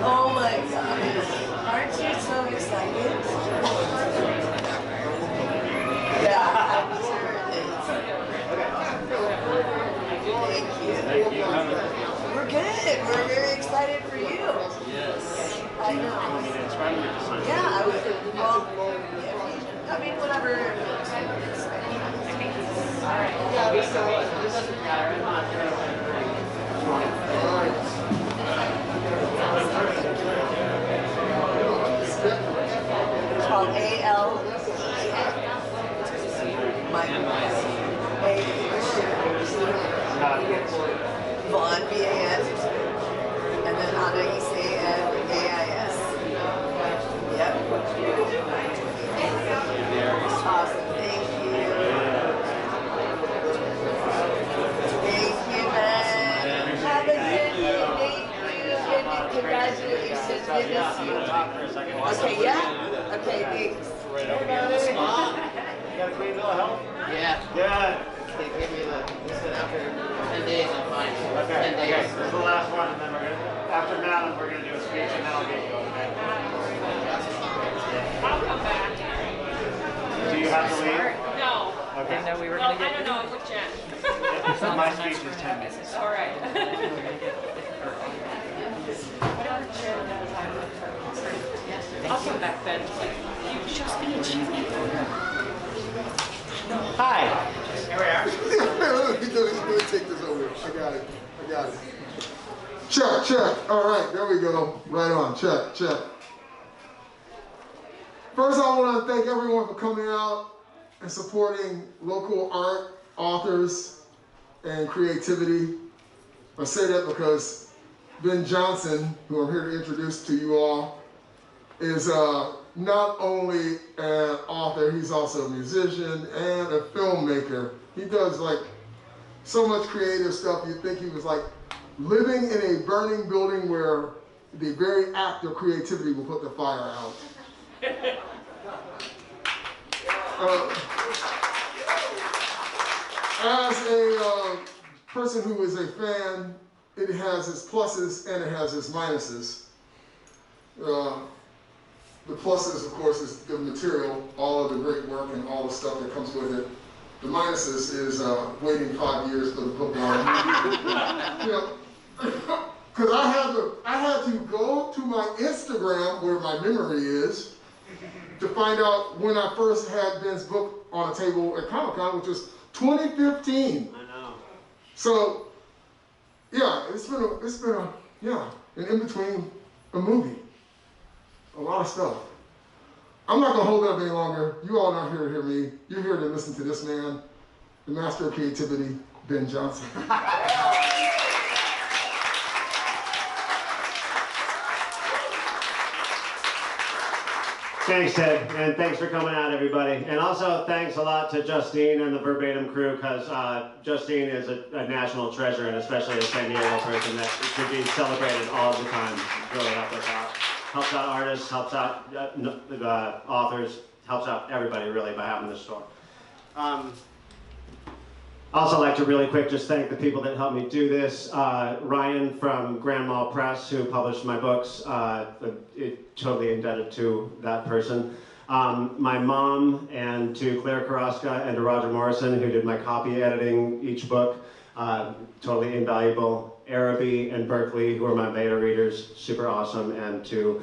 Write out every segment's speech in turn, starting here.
Oh my gosh. Aren't you so excited? Yeah, I'm sure it is. Thank you. We're good. We're very excited for you. Yes. I know. Yeah, I would. Well, I mean, whatever. Yeah, it doesn't matter. It's called A-L-E-N. Vaughn, V-A-N. And then Anais, A-N-A-I-S. Yep. Awesome. Thank you. Thank you, man. Have a good evening. Congratulations. Good to see you. Okay, yeah? Okay, thanks. You got a clean bill of health? Yeah. Good. They gave me they said after 10 days I'm fine. Okay, 10 days. okay. This is the last one, and then we're gonna, after Madeline, we're gonna do a speech, and then I'll get you, okay? I'll come back. Do you have to leave? No. Okay. No, we were gonna get. I don't know. I'm with Jen. My speech is 10 minutes. All right. I'll come back then. You just be a cheerleader. Hi. Here we are. He's gonna take this over. I got it. Check. All right, there we go. Right on. Check. First, I want to thank everyone for coming out and supporting local art, authors, and creativity. I say that because Ben Johnson, who I'm here to introduce to you all, is not only an author, he's also a musician and a filmmaker. He does like so much creative stuff. You'd think he was like living in a burning building where the very act of creativity will put the fire out. As a person who is a fan, it has its pluses and it has its minuses. The pluses, of course, is the material, all of the great work and all the stuff that comes with it. The minuses is waiting 5 years for the book line. Because I had to go to my Instagram, where my memory is, to find out when I first had Ben's book on a table at Comic-Con, which was 2015. I know. So, yeah, it's been and in between a movie. A lot of stuff. I'm not going to hold it up any longer. You all are not here to hear me. You're here to listen to this man, the master of creativity, Ben Johnson. Thanks, Ted, and thanks for coming out, everybody. And also, thanks a lot to Justine and the Verbatim crew, because Justine is a national treasure, and especially a San Diego person that should be celebrated all the time. Really helps us out. Helps out artists, helps out authors, helps out everybody, really, by having this store. Also like to really quick just thank the people that helped me do this. Ryan from Grand Mall Press, who published my books, totally indebted to that person. My mom, and to Claire Carrasca and to Roger Morrison, who did my copy editing each book, totally invaluable. Araby and Berkeley, who are my beta readers, super awesome. And to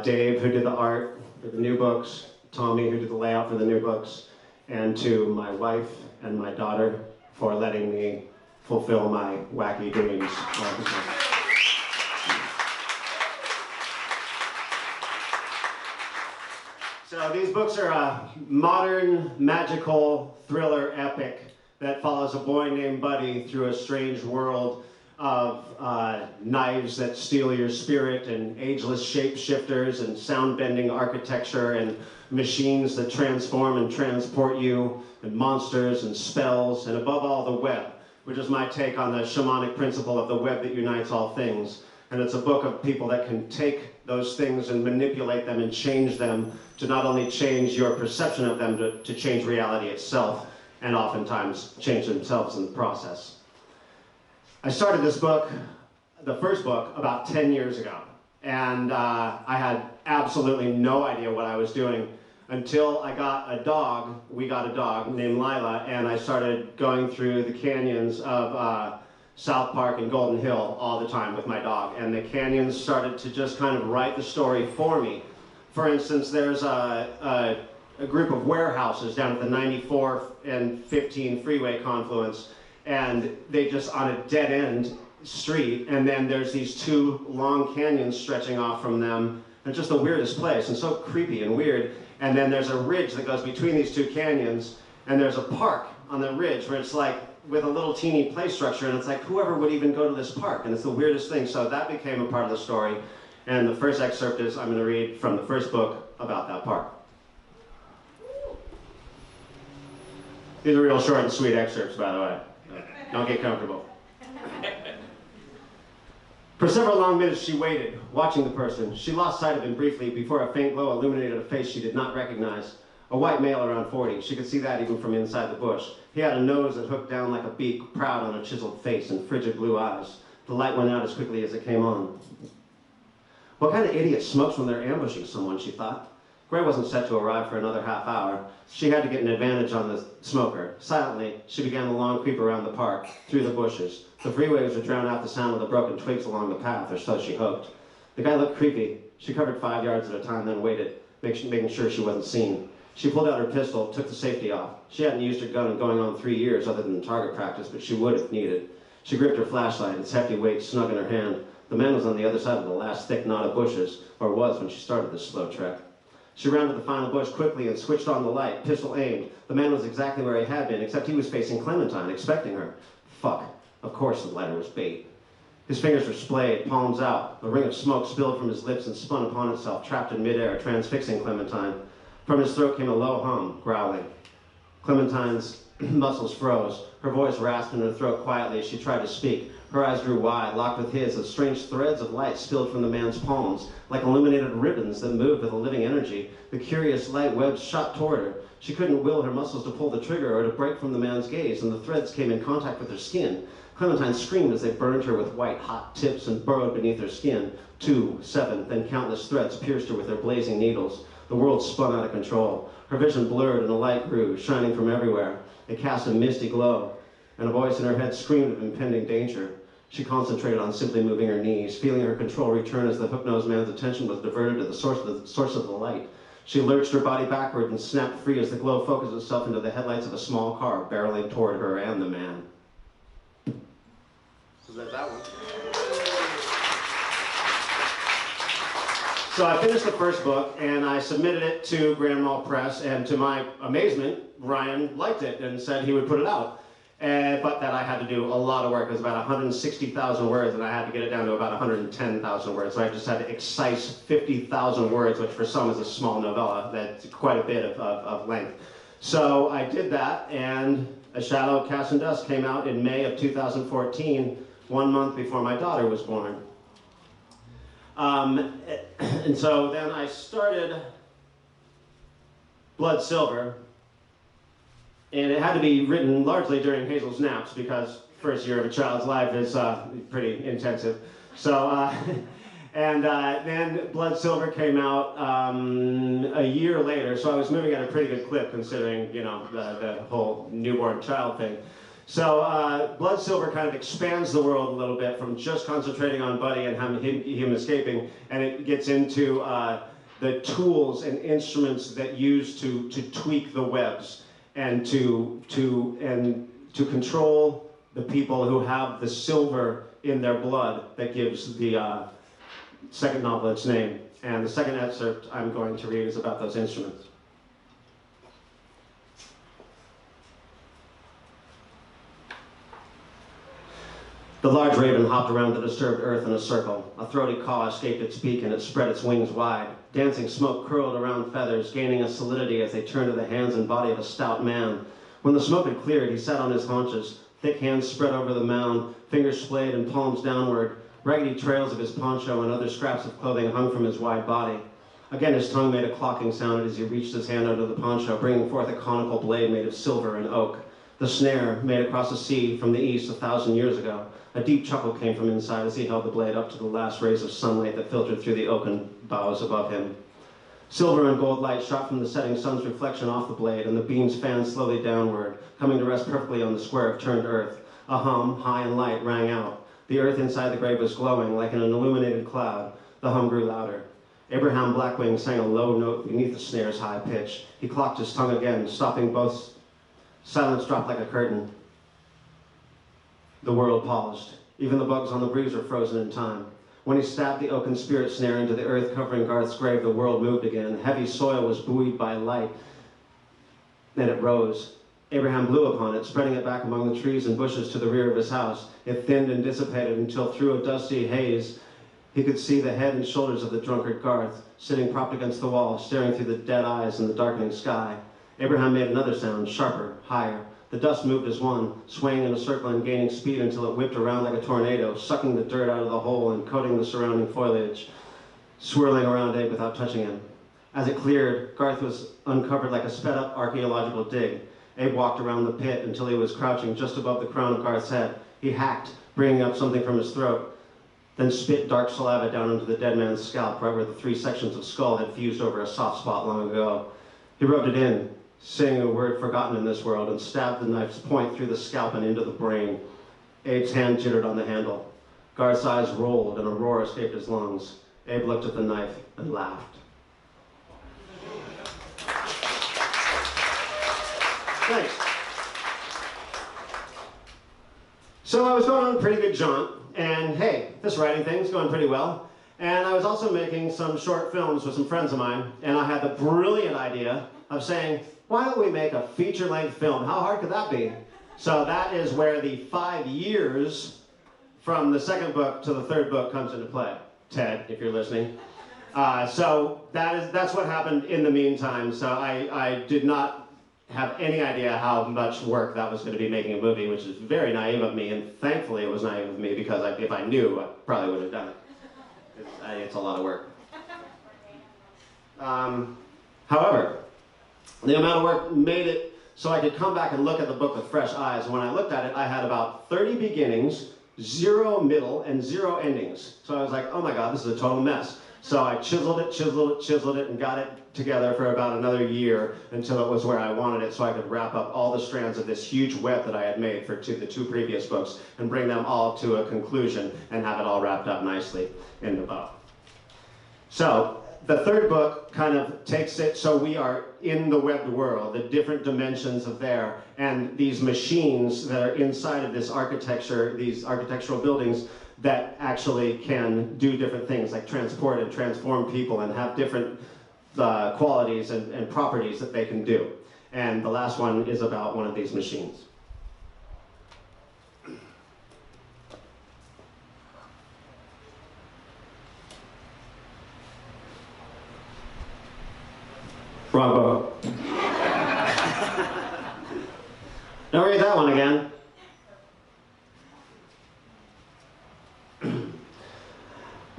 Dave, who did the art for the new books, Tommy, who did the layout for the new books, and to my wife and my daughter for letting me fulfill my wacky dreams. So these books are a modern, magical thriller epic that follows a boy named Buddy through a strange world of knives that steal your spirit, and ageless shapeshifters, and sound-bending architecture, and machines that transform and transport you, and monsters and spells, and above all, the web, which is my take on the shamanic principle of the web that unites all things. And it's a book of people that can take those things and manipulate them and change them to not only change your perception of them, to change reality itself, and oftentimes change themselves in the process. I started this book, the first book, about 10 years ago. And I had absolutely no idea what I was doing until I got a dog. We got a dog named Lila, and I started going through the canyons of South Park and Golden Hill all the time with my dog. And the canyons started to just kind of write the story for me. For instance, there's a group of warehouses down at the 94 and 15 freeway confluence, and they just on a dead end street, and then there's these two long canyons stretching off from them, and just the weirdest place, and so creepy and weird. And then there's a ridge that goes between these two canyons, and there's a park on the ridge where it's like with a little teeny play structure, and it's like whoever would even go to this park, and it's the weirdest thing. So that became a part of the story, and the first excerpt is I'm going to read from the first book about that park. These are real short and sweet excerpts, by the way. Don't get comfortable. For several long minutes she waited, watching the person. She lost sight of him briefly before a faint glow illuminated a face she did not recognize. A white male around 40. She could see that even from inside the bush. He had a nose that hooked down like a beak, proud on a chiseled face, and frigid blue eyes. The light went out as quickly as it came on. What kind of idiot smokes when they're ambushing someone, she thought. Gray wasn't set to arrive for another half hour. She had to get an advantage on the smoker. Silently, she began the long creep around the park, through the bushes. The freeways would drown out the sound of the broken twigs along the path, or so she hoped. The guy looked creepy. She covered 5 yards at a time, then waited, making sure she wasn't seen. She pulled out her pistol, took the safety off. She hadn't used her gun in going on 3 years other than target practice, but she would if needed. She gripped her flashlight, its hefty weight snug in her hand. The man was on the other side of the last thick knot of bushes, or was when she started this slow trek. She rounded the final bush quickly and switched on the light, pistol aimed. The man was exactly where he had been, except he was facing Clementine, expecting her. Fuck. Of course the lighter was bait. His fingers were splayed, palms out. A ring of smoke spilled from his lips and spun upon itself, trapped in midair, transfixing Clementine. From his throat came a low hum, growling. Clementine's muscles froze. Her voice rasped in her throat quietly as she tried to speak. Her eyes grew wide, locked with his, as strange threads of light spilled from the man's palms, like illuminated ribbons that moved with a living energy. The curious light webs shot toward her. She couldn't will her muscles to pull the trigger or to break from the man's gaze, and the threads came in contact with her skin. Clementine screamed as they burned her with white, hot tips and burrowed beneath her skin. 2, 7, then countless threads pierced her with their blazing needles. The world spun out of control. Her vision blurred and a light grew, shining from everywhere. It cast a misty glow, and a voice in her head screamed of impending danger. She concentrated on simply moving her knees, feeling her control return as the hook-nosed man's attention was diverted to the source of the light. She lurched her body backward and snapped free as the glow focused itself into the headlights of a small car barreling toward her and the man. So that's that one. So I finished the first book, and I submitted it to Grand Mall Press, and to my amazement, Ryan liked it and said he would put it out. But that I had to do a lot of work. It was about 160,000 words, and I had to get it down to about 110,000 words. So I just had to excise 50,000 words, which for some is a small novella. That's quite a bit of length. So I did that, and A Shadow Cast in Dust came out in May of 2014, 1 month before my daughter was born. And so then I started Blood Silver, and it had to be written largely during Hazel's naps because first year of a child's life is pretty intensive. So, then Blood Silver came out a year later, so I was moving at a pretty good clip considering, you know, the whole newborn child thing. So Blood Silver kind of expands the world a little bit from just concentrating on Buddy and him escaping, and it gets into the tools and instruments that use to tweak the webs and to control the people who have the silver in their blood that gives the second novel its name. And the second excerpt I'm going to read is about those instruments. The large raven hopped around the disturbed earth in a circle. A throaty caw escaped its beak and it spread its wings wide. Dancing smoke curled around feathers, gaining a solidity as they turned to the hands and body of a stout man. When the smoke had cleared, he sat on his haunches, thick hands spread over the mound, fingers splayed and palms downward. Raggedy trails of his poncho and other scraps of clothing hung from his wide body. Again, his tongue made a clocking sound as he reached his hand under the poncho, bringing forth a conical blade made of silver and oak. The snare, made across the sea from the east 1,000 years ago. A deep chuckle came from inside as he held the blade up to the last rays of sunlight that filtered through the oaken boughs above him. Silver and gold light shot from the setting sun's reflection off the blade, and the beams fanned slowly downward, coming to rest perfectly on the square of turned earth. A hum, high and light, rang out. The earth inside the grave was glowing like in an illuminated cloud. The hum grew louder. Abraham Blackwing sang a low note beneath the snare's high pitch. He clocked his tongue again, stopping both. Silence dropped like a curtain. The world paused. Even the bugs on the breeze were frozen in time. When he stabbed the oaken spirit snare into the earth covering Garth's grave, the world moved again. Heavy soil was buoyed by light. Then it rose. Abraham blew upon it, spreading it back among the trees and bushes to the rear of his house. It thinned and dissipated until through a dusty haze, he could see the head and shoulders of the drunkard Garth, sitting propped against the wall, staring through the dead eyes in the darkening sky. Abraham made another sound, sharper, higher. The dust moved as one, swaying in a circle and gaining speed until it whipped around like a tornado, sucking the dirt out of the hole and coating the surrounding foliage, swirling around Abe without touching him. As it cleared, Garth was uncovered like a sped-up archaeological dig. Abe walked around the pit until he was crouching just above the crown of Garth's head. He hacked, bringing up something from his throat, then spit dark saliva down into the dead man's scalp, right where the 3 sections of skull had fused over a soft spot long ago. He rubbed it in, saying a word forgotten in this world, and stabbed the knife's point through the scalp and into the brain. Abe's hand jittered on the handle. Garth's eyes rolled and a roar escaped his lungs. Abe looked at the knife and laughed. Thanks. So I was going on a pretty good jaunt, and hey, this writing thing's going pretty well. And I was also making some short films with some friends of mine, and I had the brilliant idea of saying, why don't we make a feature-length film? How hard could that be? So that is where the 5 years from the second book to the third book comes into play. Ted, if you're listening. So that's what happened in the meantime. So I did not have any idea how much work that was going to be making a movie, which is very naive of me, and thankfully it was naive of me because if I knew, I probably would have done it. It's a lot of work. However, the amount of work made it so I could come back and look at the book with fresh eyes. And when I looked at it, I had about 30 beginnings, 0 middle, and 0 endings. So I was like, oh my God, this is a total mess. So I chiseled it, and got it together for about another year until it was where I wanted it so I could wrap up all the strands of this huge web that I had made for the 2 previous books and bring them all to a conclusion and have it all wrapped up nicely in the bow. So the third book kind of takes it so we are in the webbed world, the different dimensions of there, and these machines that are inside of this architecture, these architectural buildings that actually can do different things like transport and transform people and have different qualities and properties that they can do. And the last one is about one of these machines. Wrong book. Don't read that one again.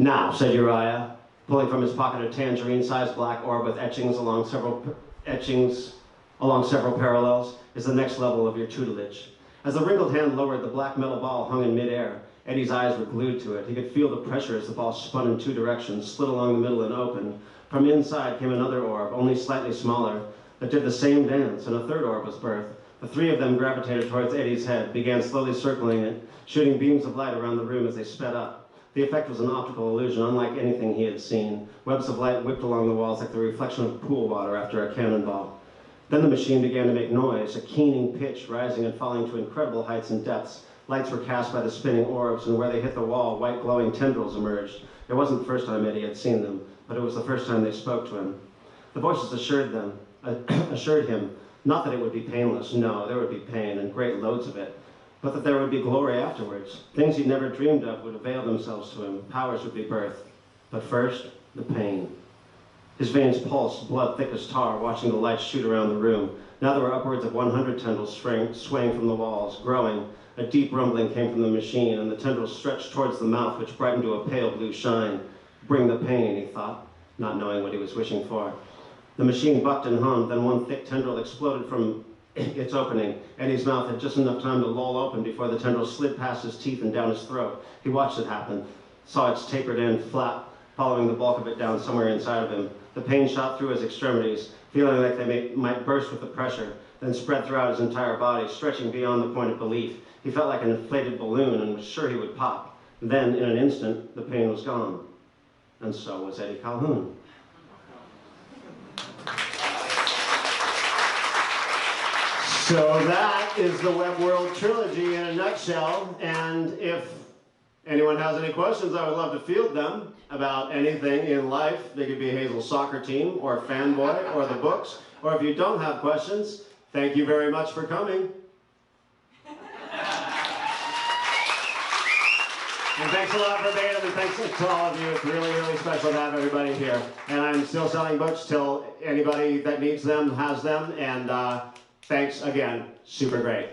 Now, said Uriah, pulling from his pocket a tangerine-sized black orb with etchings along several parallels, is the next level of your tutelage. As the wrinkled hand lowered, the black metal ball hung in midair. Eddie's eyes were glued to it. He could feel the pressure as the ball spun in 2 directions, slid along the middle and opened. From inside came another orb, only slightly smaller, that did the same dance, and a third orb was birthed. The 3 of them gravitated towards Eddie's head, began slowly circling it, shooting beams of light around the room as they sped up. The effect was an optical illusion, unlike anything he had seen. Webs of light whipped along the walls like the reflection of pool water after a cannonball. Then the machine began to make noise, a keening pitch, rising and falling to incredible heights and depths. Lights were cast by the spinning orbs, and where they hit the wall, white glowing tendrils emerged. It wasn't the first time Eddie had seen them, but it was the first time they spoke to him. The voices assured him, not that it would be painless, no, there would be pain, and great loads of it, but that there would be glory afterwards. Things he'd never dreamed of would avail themselves to him. Powers would be birthed. But first, the pain. His veins pulsed, blood thick as tar, watching the lights shoot around the room. Now there were upwards of 100 tendrils swaying from the walls, growing, A deep rumbling came from the machine, and the tendrils stretched towards the mouth, which brightened to a pale blue shine. Bring the pain, he thought, not knowing what he was wishing for. The machine bucked and hummed, then one thick tendril exploded from its opening. Eddie's mouth had just enough time to loll open before the tendril slid past his teeth and down his throat. He watched it happen, saw its tapered end flap, following the bulk of it down somewhere inside of him. The pain shot through his extremities, feeling like they might burst with the pressure, then spread throughout his entire body, stretching beyond the point of belief. He felt like an inflated balloon and was sure he would pop. Then, in an instant, the pain was gone. And so was Eddie Calhoun. So that is the Web World Trilogy in a nutshell, and if anyone has any questions, I would love to field them about anything in life. They could be Hazel's soccer team, or Fanboy, or the books, or if you don't have questions, thank you very much for coming. And thanks a lot, Verbatim, and thanks to all of you. It's really, really special to have everybody here. And I'm still selling books till anybody that needs them has them, and thanks again. Super great.